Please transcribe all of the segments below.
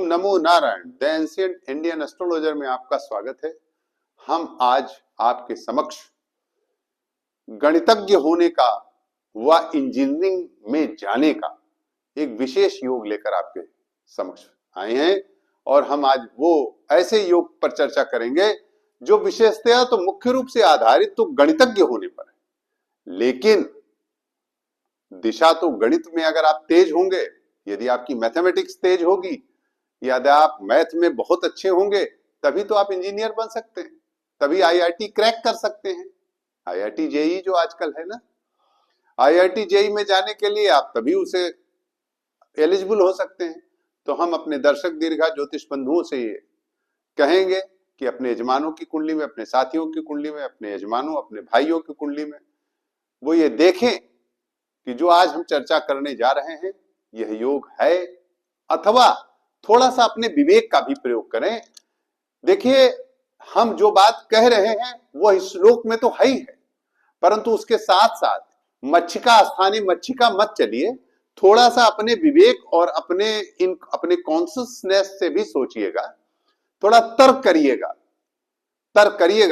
NaMo Narayan. The ancient Indian astrologer में आपका स्वागत है। हम आज आपके समक्ष गणितज्ञ होने का व इंजीनियरिंग में जाने का एक विशेष योग लेकर आपके समक्ष आए हैं और हम आज वो ऐसे योग पर चर्चा करेंगे जो विशेषतया तो मुख्य रूप से आधारित तो गणितज्ञ होने पर है, लेकिन दिशा तो गणित में अगर आप तेज होंगे, यदि आपकी मैथमेटिक्स तेज होगी, यदि आप मैथ में बहुत अच्छे होंगे, तभी तो आप इंजीनियर बन सकते हैं, तभी आईआईटी क्रैक कर सकते हैं। आईआईटी जेई जो आजकल है ना, आईआईटी जेई में जाने के लिए आप तभी उसे एलिजिबल हो सकते हैं। तो हम अपने दर्शक दीर्घा ज्योतिष बंधुओं से ये कहेंगे कि अपने यजमानों की कुंडली में, अपने साथियों की कुंडली में, अपने यजमानों, अपने भाइयों की कुंडली में वो ये देखें कि जो आज हम चर्चा करने जा रहे हैं यह योग है, अथवा थोड़ा सा अपने विवेक का भी प्रयोग करें। देखिए, हम जो बात कह रहे हैं वह इस श्लोक में तो है ही है, परंतु उसके साथ साथ मच्छिका स्थानीय मच्छिका मत चलिए, थोड़ा सा अपने विवेक और अपने कॉन्शियसनेस से भी सोचिएगा, थोड़ा तर्क करिएगा,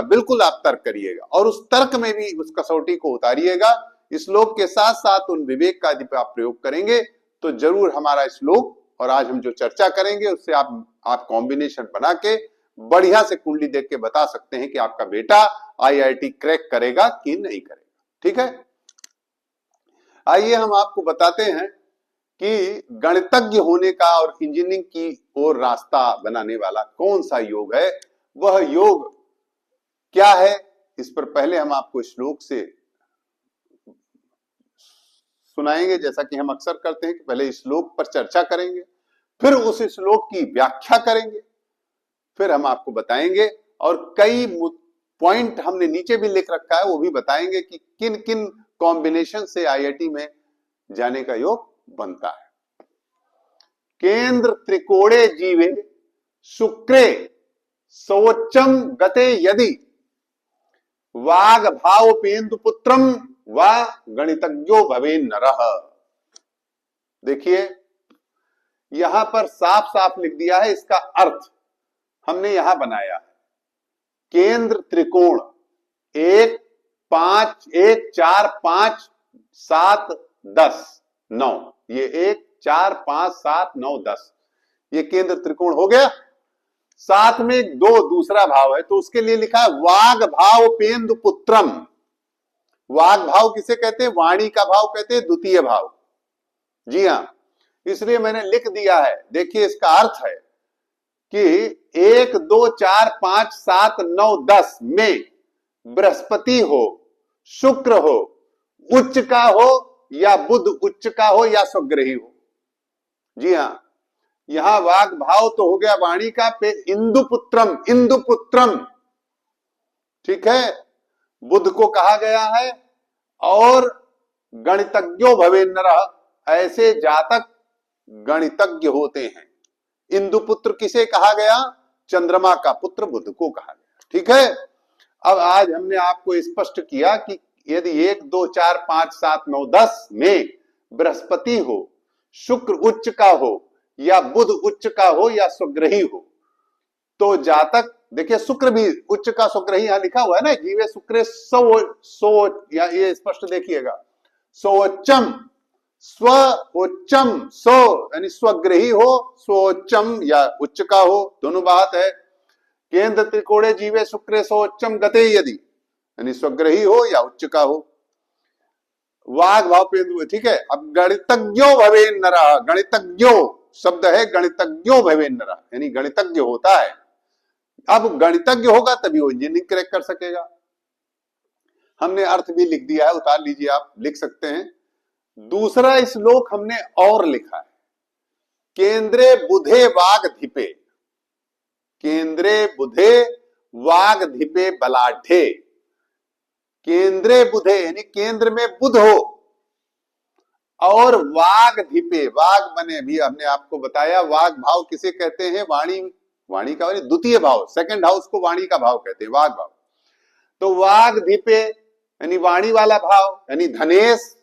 बिल्कुल आप तर्क करिएगा और उस तर्क में भी उस कसौटी को उतारिएगा। इस श्लोक के साथ साथ उन विवेक का यदि आप प्रयोग करेंगे तो जरूर हमारा श्लोक और आज हम जो चर्चा करेंगे उससे आप कॉम्बिनेशन बना के बढ़िया से कुंडली देख के बता सकते हैं कि आपका बेटा आईआईटी क्रैक करेगा कि नहीं करेगा। ठीक है, आइए हम आपको बताते हैं कि गणितज्ञ होने का और इंजीनियरिंग की ओर रास्ता बनाने वाला कौन सा योग है, वह योग क्या है। इस पर पहले हम आपको श्लोक से सुनाएंगे, जैसा कि हम अक्सर करते हैं कि पहले इस श्लोक पर चर्चा करेंगे, फिर उस श्लोक की व्याख्या करेंगे, फिर हम आपको बताएंगे और कई पॉइंट हमने नीचे भी लिख रखा है वो भी बताएंगे कि किन किन कॉम्बिनेशन से आईआईटी में जाने का योग बनता है। केंद्र त्रिकोणे जीवे शुक्रे सोच्चम गते यदि वाग भाव पेंदु पुत्रम व गणितज्ञो भवे नरः। देखिए, यहां पर साफ साफ लिख दिया है, इसका अर्थ हमने यहां बनाया है। केंद्र त्रिकोण 1 5 1 4 5 7 10 9, ये 1 4 5 7 9 10, ये केंद्र त्रिकोण हो गया। साथ में 2 दूसरा भाव है, तो उसके लिए लिखा है वाग भाव पेंदु पुत्रम। वाग भाव किसे कहते हैं? वाणी का भाव कहते हैं, द्वितीय भाव। जी हां, इसलिए मैंने लिख दिया है। देखिए, इसका अर्थ है कि 1 2 4 5 7 9 10 में बृहस्पति हो, शुक्र हो, उच्च का हो या बुध उच्च का हो या स्वग्रही हो। जी हां, यहां वाग भाव तो हो गया वाणी का पे इंदुपुत्रम, ठीक है, बुध को कहा गया है। और गणितज्ञो भवेन्नरः, ऐसे जातक गणितज्ञ होते हैं। इंदुपुत्र किसे कहा गया? चंद्रमा का पुत्र बुध को कहा गया। ठीक है, अब आज हमने आपको स्पष्ट किया कि यदि 1 2 4 5 7 9 10 में बृहस्पति हो, शुक्र उच्च का हो या बुध उच्च का हो या स्वग्रही हो, तो जातक, देखिए शुक्र भी उच्च का स्वग्रही यहां लिखा हुआ है ना, जीवे शुक्रे सो या ये स्पष्ट देखिएगा, सोच्चम स्वोच्चम, सो यानी स्वग्रही हो, स्वोच्चम या उच्च का हो, दोनों बात है। केंद्र त्रिकोणे जीवे शुक्रे सोच्चम गते यदि, यानी स्वग्रही हो या उच्च का हो। वाग भाव पेंदु, ठीक है। अब गणितज्ञो भवेन्नरः, गणितज्ञो शब्द है, गणितज्ञो भवेन्नरः यानी गणितज्ञ होता है। अब गणितज्ञ होगा तभी वो इंजीनियरिंग क्रैक कर सकेगा। हमने अर्थ भी लिख दिया है, उतार लीजिए, आप लिख सकते हैं। दूसरा श्लोक हमने और लिखा है, केंद्रे बुधे वाग धिपे, केंद्रे बुधे वाग धिपे बलाढ्य। केंद्रे बुधे यानी केंद्र में बुध हो और वाग धिपे, वाग बने भी हमने आपको बताया, वाग भाव किसे कहते हैं? वाणी का द्वितीय भाव, सेकंड हाउस को वाणी का भाव कहते हैं, वाग भाव। तो वाग धिपे यानी वाणी वाला भाव, यानी धनेश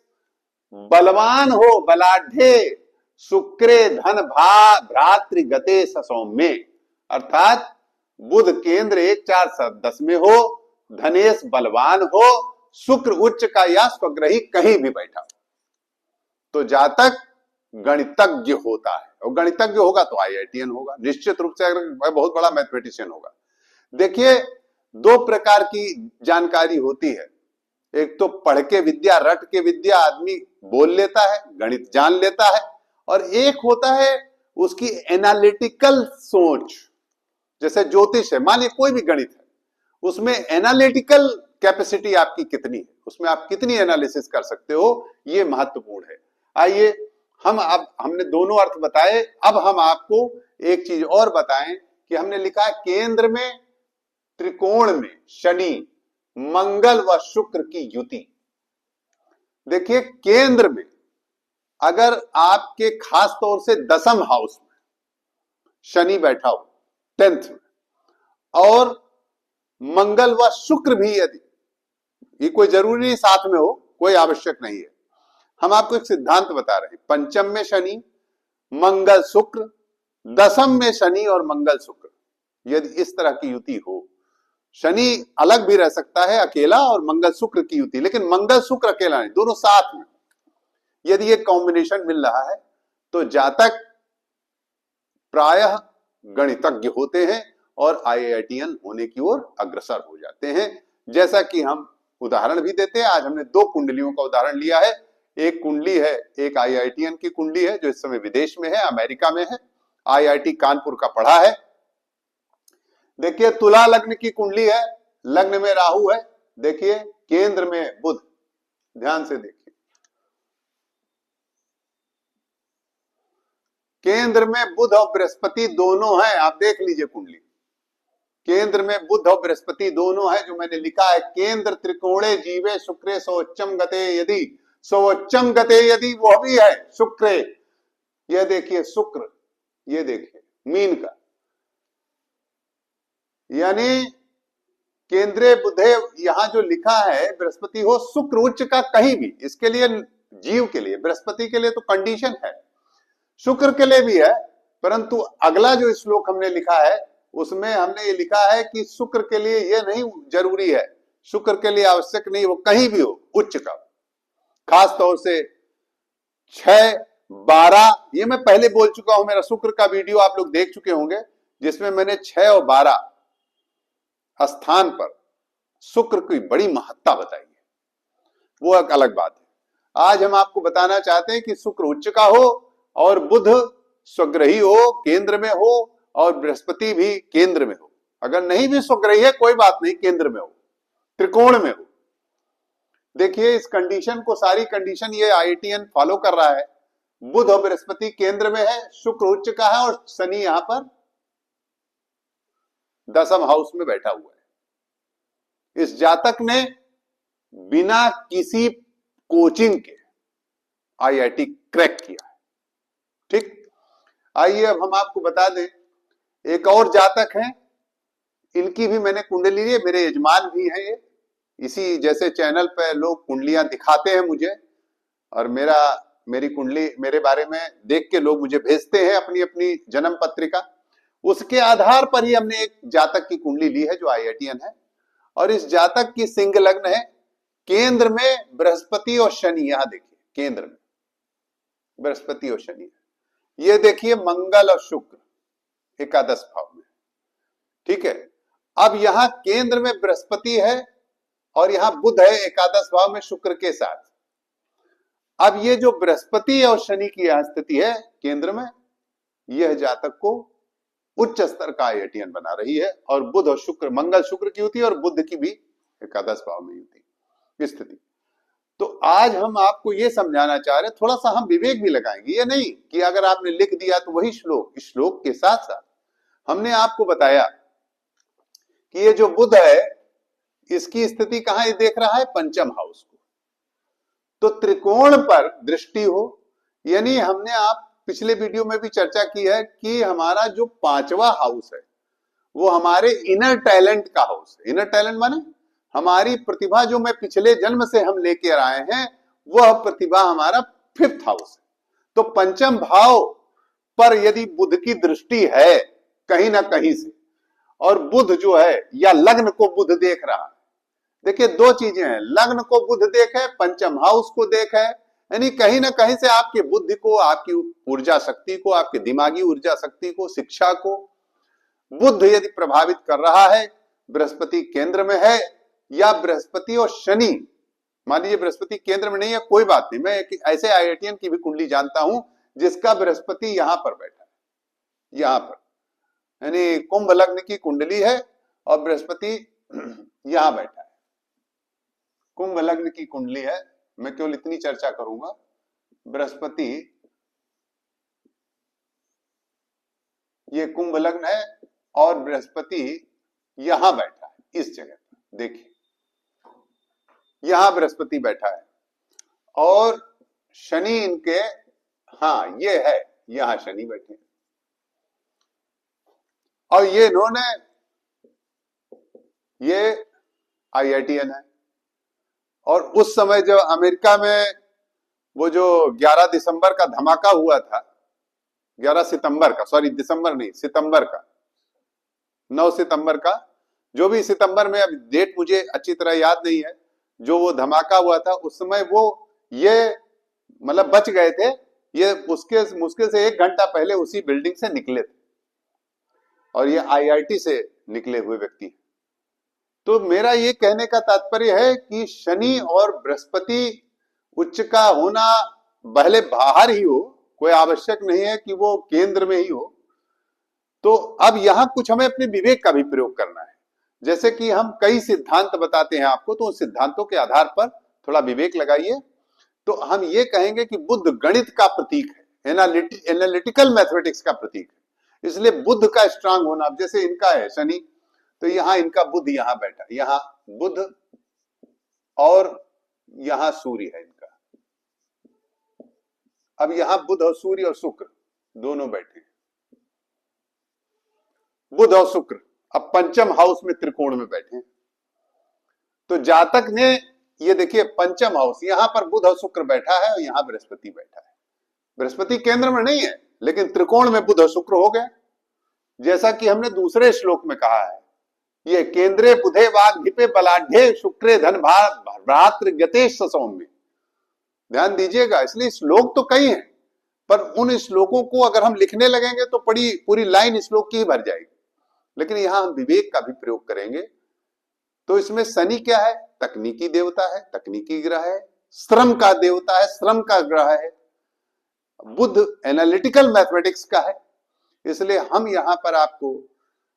बलवान हो, बलाढ्य शुक्रे धन भ्रातृगते ससौम्ये, अर्थात बुध केंद्र 1 4 10 में हो, धनेश बलवान हो, शुक्र उच्च का या स्वग्रही कहीं भी बैठा हो, तो जातक गणितज्ञ होता है। और गणितज्ञ होगा तो आईआईटीएन होगा निश्चित रूप से, अगर बहुत बड़ा मैथमेटिशियन होगा। देखिए, दो प्रकार की जानकारी होती है। एक तो पढ़ के विद्या, रट के विद्या आदमी बोल लेता है, गणित जान लेता है, और एक होता है उसकी एनालिटिकल सोच। जैसे ज्योतिष है, मानिए कोई भी गणित है, उसमें एनालिटिकल कैपेसिटी आपकी कितनी है, उसमें आप कितनी एनालिसिस कर सकते हो, ये महत्वपूर्ण है। आइए हमने दोनों अर्थ बताए, अब हम आपको एक चीज और बताएं कि हमने लिखा है केंद्र में त्रिकोण में शनि, मंगल व शुक्र की युति। देखिए, केंद्र में अगर आपके खास तौर से 10th हाउस में शनि बैठा हो 10th में, और मंगल व शुक्र भी, यदि ये कोई जरूरी नहीं साथ में हो, कोई आवश्यक नहीं है, हम आपको एक सिद्धांत बता रहे हैं। पंचम में शनि, मंगल शुक्र, 10th में शनि और मंगल शुक्र, यदि इस तरह की युति हो, शनि अलग भी रह सकता है अकेला, और मंगल शुक्र की युति, लेकिन मंगल शुक्र अकेला नहीं, दोनों साथ में यदि ये कॉम्बिनेशन मिल रहा है, तो जातक प्रायः गणितज्ञ होते हैं और आईआईटीएन होने की ओर अग्रसर हो जाते हैं। जैसा कि हम उदाहरण भी देते हैं, आज हमने 2 कुंडलियों का उदाहरण लिया है। एक कुंडली है, एक आईआईटीएन की कुंडली है, जो इस समय विदेश में है, अमेरिका में है, आईआईटी कानपुर का पढ़ा है। देखिए, तुला लग्न की कुंडली है, लग्न में राहु है, देखिए केंद्र में बुध, ध्यान से देखिए, केंद्र में बुध और बृहस्पति दोनों हैं। आप देख लीजिए कुंडली, केंद्र में बुध और बृहस्पति दोनों है, जो मैंने लिखा है केंद्र त्रिकोणे जीवे शुक्रे सोच्चम गते यदि, सोच्चम गते यदि वो भी है शुक्रे। ये देखिए शुक्र, ये देखिए मीन का, यानी केंद्रीय बुधे, यहां जो लिखा है बृहस्पति हो शुक्र उच्च का कहीं भी, इसके लिए जीव के लिए, बृहस्पति के लिए तो कंडीशन है, शुक्र के लिए भी है, परंतु अगला जो श्लोक हमने लिखा है उसमें हमने ये लिखा है कि शुक्र के लिए ये नहीं जरूरी है, शुक्र के लिए आवश्यक नहीं, वो कहीं भी हो उच्च का, खास तौर से 6 12, ये मैं पहले बोल चुका हूं, मेरा शुक्र का वीडियो आप लोग देख चुके होंगे, जिसमें मैंने 6 और 12 स्थान पर शुक्र की बड़ी महत्ता बताई है, वो एक अलग बात है। आज हम आपको बताना चाहते हैं कि शुक्र उच्च का हो और बुध स्वग्रही हो, केंद्र में हो, और बृहस्पति भी केंद्र में हो। अगर नहीं भी स्वग्रही है कोई बात नहीं, केंद्र में हो, त्रिकोण में हो। देखिए, इस कंडीशन को, सारी कंडीशन ये आईआईटीएन फॉलो कर रहा है। बुध और बृहस्पति केंद्र में है, शुक्र उच्च का है, और शनि यहां पर 10th हाउस में बैठा हुआ है। इस जातक ने बिना किसी कोचिंग के आईआईटी क्रैक किया है। ठीक, आइए अब हम आपको बता दें, एक और जातक हैं, इनकी भी मैंने कुंडली ली है, मेरे यजमान भी हैं ये, इसी जैसे चैनल पे लोग कुंडलियां दिखाते हैं मुझे, और मेरी कुंडली, मेरे बारे में देख के लोग मुझे भेजते हैं अपनी अपनी जन्म पत्रिका, उसके आधार पर ही हमने एक जातक की कुंडली ली है जो आईआईटीएन है। और इस जातक की सिंह लग्न है, केंद्र में बृहस्पति और शनि, यहां देखिए केंद्र में बृहस्पति और शनि, ये देखिए मंगल और शुक्र एकादश भाव में। ठीक है, अब यहां केंद्र में बृहस्पति है और यहां बुध है एकादश भाव में शुक्र के साथ। अब ये जो बृहस्पति और शनि की यहां स्थिति है केंद्र में, यह जातक को उच्च स्तर का आईआईटीएन बना रही है, और बुध और शुक्र, मंगल शुक्र की युति और बुध की भी एकादश भाव में युति स्थिति। तो आज हम आपको ये समझाना चाह रहे हैं, थोड़ा सा हम विवेक भी लगाएंगे, ये नहीं कि अगर आपने लिख दिया तो वही श्लोक, इस श्लोक के साथ साथ हमने आपको बताया कि ये जो बुध है इसकी स्थिति कहां, ये देख रहा है 5th हाउस को, तो त्रिकोण पर दृष्टि हो, यानी हमने आप पिछले वीडियो में भी चर्चा की है कि हमारा जो 5वां हाउस है वो हमारे इनर टैलेंट का हाउस है। इनर टैलेंट माने हमारी प्रतिभा, जो मैं पिछले जन्म से हम लेकर आए हैं, वह प्रतिभा हमारा 5th हाउस है। तो पंचम भाव पर यदि बुध की दृष्टि है कहीं ना कहीं से, और बुध जो है या लग्न को बुध देख रहा है, देखिए दो चीजें हैं, लग्न को बुध देखे, पंचम हाउस को देखे, यानी कहीं ना कहीं से आपकी बुद्धि को, आपकी ऊर्जा शक्ति को, आपकी दिमागी ऊर्जा शक्ति को, शिक्षा को बुध यदि प्रभावित कर रहा है, बृहस्पति केंद्र में है, या बृहस्पति और शनि, मान लीजिए बृहस्पति केंद्र में नहीं है, कोई बात नहीं, मैं एक ऐसे आईआईटीएन की भी कुंडली जानता हूं जिसका बृहस्पति यहां पर बैठा है, यहां पर, यानी कुंभ लग्न की कुंडली है और बृहस्पति यहां बैठा है, कुंभ लग्न की कुंडली है, मैं केवल इतनी चर्चा करूंगा, बृहस्पति ये कुंभ लग्न है और बृहस्पति यहां बैठा है इस जगह पर, देखिए यहां बृहस्पति बैठा है और शनि इनके, हाँ ये है, यहां शनि बैठे हैं और ये इन्होंने, ये आईआईटीएन है। और उस समय जब अमेरिका में वो जो 11 दिसंबर का धमाका हुआ था, 11 सितंबर का, सॉरी दिसंबर नहीं, सितंबर का, 9 सितंबर का, जो भी सितंबर में, अब डेट मुझे अच्छी तरह याद नहीं है, जो वो धमाका हुआ था उस समय वो ये मतलब बच गए थे, ये उसके मुश्किल से 1 घंटा पहले उसी बिल्डिंग से निकले थे और ये आईआईटी से निकले हुए व्यक्ति। तो मेरा ये कहने का तात्पर्य है कि शनि और बृहस्पति उच्च का होना भले बाहर ही हो, कोई आवश्यक नहीं है कि वो केंद्र में ही हो। तो अब यहां कुछ हमें अपने विवेक का भी प्रयोग करना है, जैसे कि हम कई सिद्धांत बताते हैं आपको, तो उन सिद्धांतों के आधार पर थोड़ा विवेक लगाइए। तो हम ये कहेंगे कि बुध गणित का प्रतीक है, एनालिटिकल मैथमेटिक्स का प्रतीक है, इसलिए बुध का स्ट्रांग होना, जैसे इनका है शनि, तो यहां इनका बुध यहां बैठा, यहां बुध और यहां सूर्य है इनका, अब यहां बुध और सूर्य और शुक्र दोनों बैठे, बुध और शुक्र अब पंचम हाउस में त्रिकोण में बैठे। तो जातक ने, ये देखिए पंचम हाउस, यहां पर बुध और शुक्र बैठा है और यहां बृहस्पति बैठा है, बृहस्पति केंद्र में नहीं है लेकिन त्रिकोण में बुध और शुक्र हो गए, जैसा कि हमने दूसरे श्लोक में कहा है, ये केंद्रे बुधे वाग्धिपे बलाढ्ये शुक्रे धन भ्रातृ गते सौम्य, ध्यान दीजिएगा। इसलिए श्लोक तो कई हैं, पर उन श्लोकों को अगर हम लिखने लगेंगे तो पूरी लाइन श्लोक की ही भर जाएगी, लेकिन यहां हम विवेक का भी प्रयोग करेंगे। तो इसमें शनि क्या है? तकनीकी देवता है, तकनीकी ग्रह है, श्रम का देवता है, श्रम का ग्रह है। बुध एनालिटिकल मैथमेटिक्स का है, इसलिए हम यहां पर आपको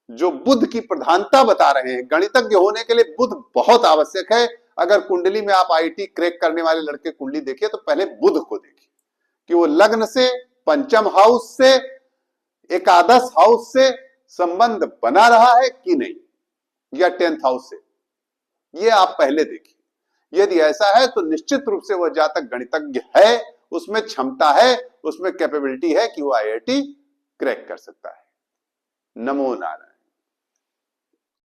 जो बुध की प्रधानता बता रहे हैं, गणितज्ञ होने के लिए बुध बहुत आवश्यक है। अगर कुंडली में आप आईटी क्रैक करने वाले लड़के कुंडली देखिए तो पहले बुध को देखिए कि वो लग्न से, पंचम हाउस से, एकादश हाउस से संबंध बना रहा है कि नहीं, या 10th हाउस से, ये आप पहले देखिए। यदि ऐसा है तो निश्चित रूप से वह जातक गणितज्ञ है, उसमें क्षमता है, उसमें कैपेबिलिटी है कि वो आईआईटी क्रैक कर सकता है। नमो नारायण।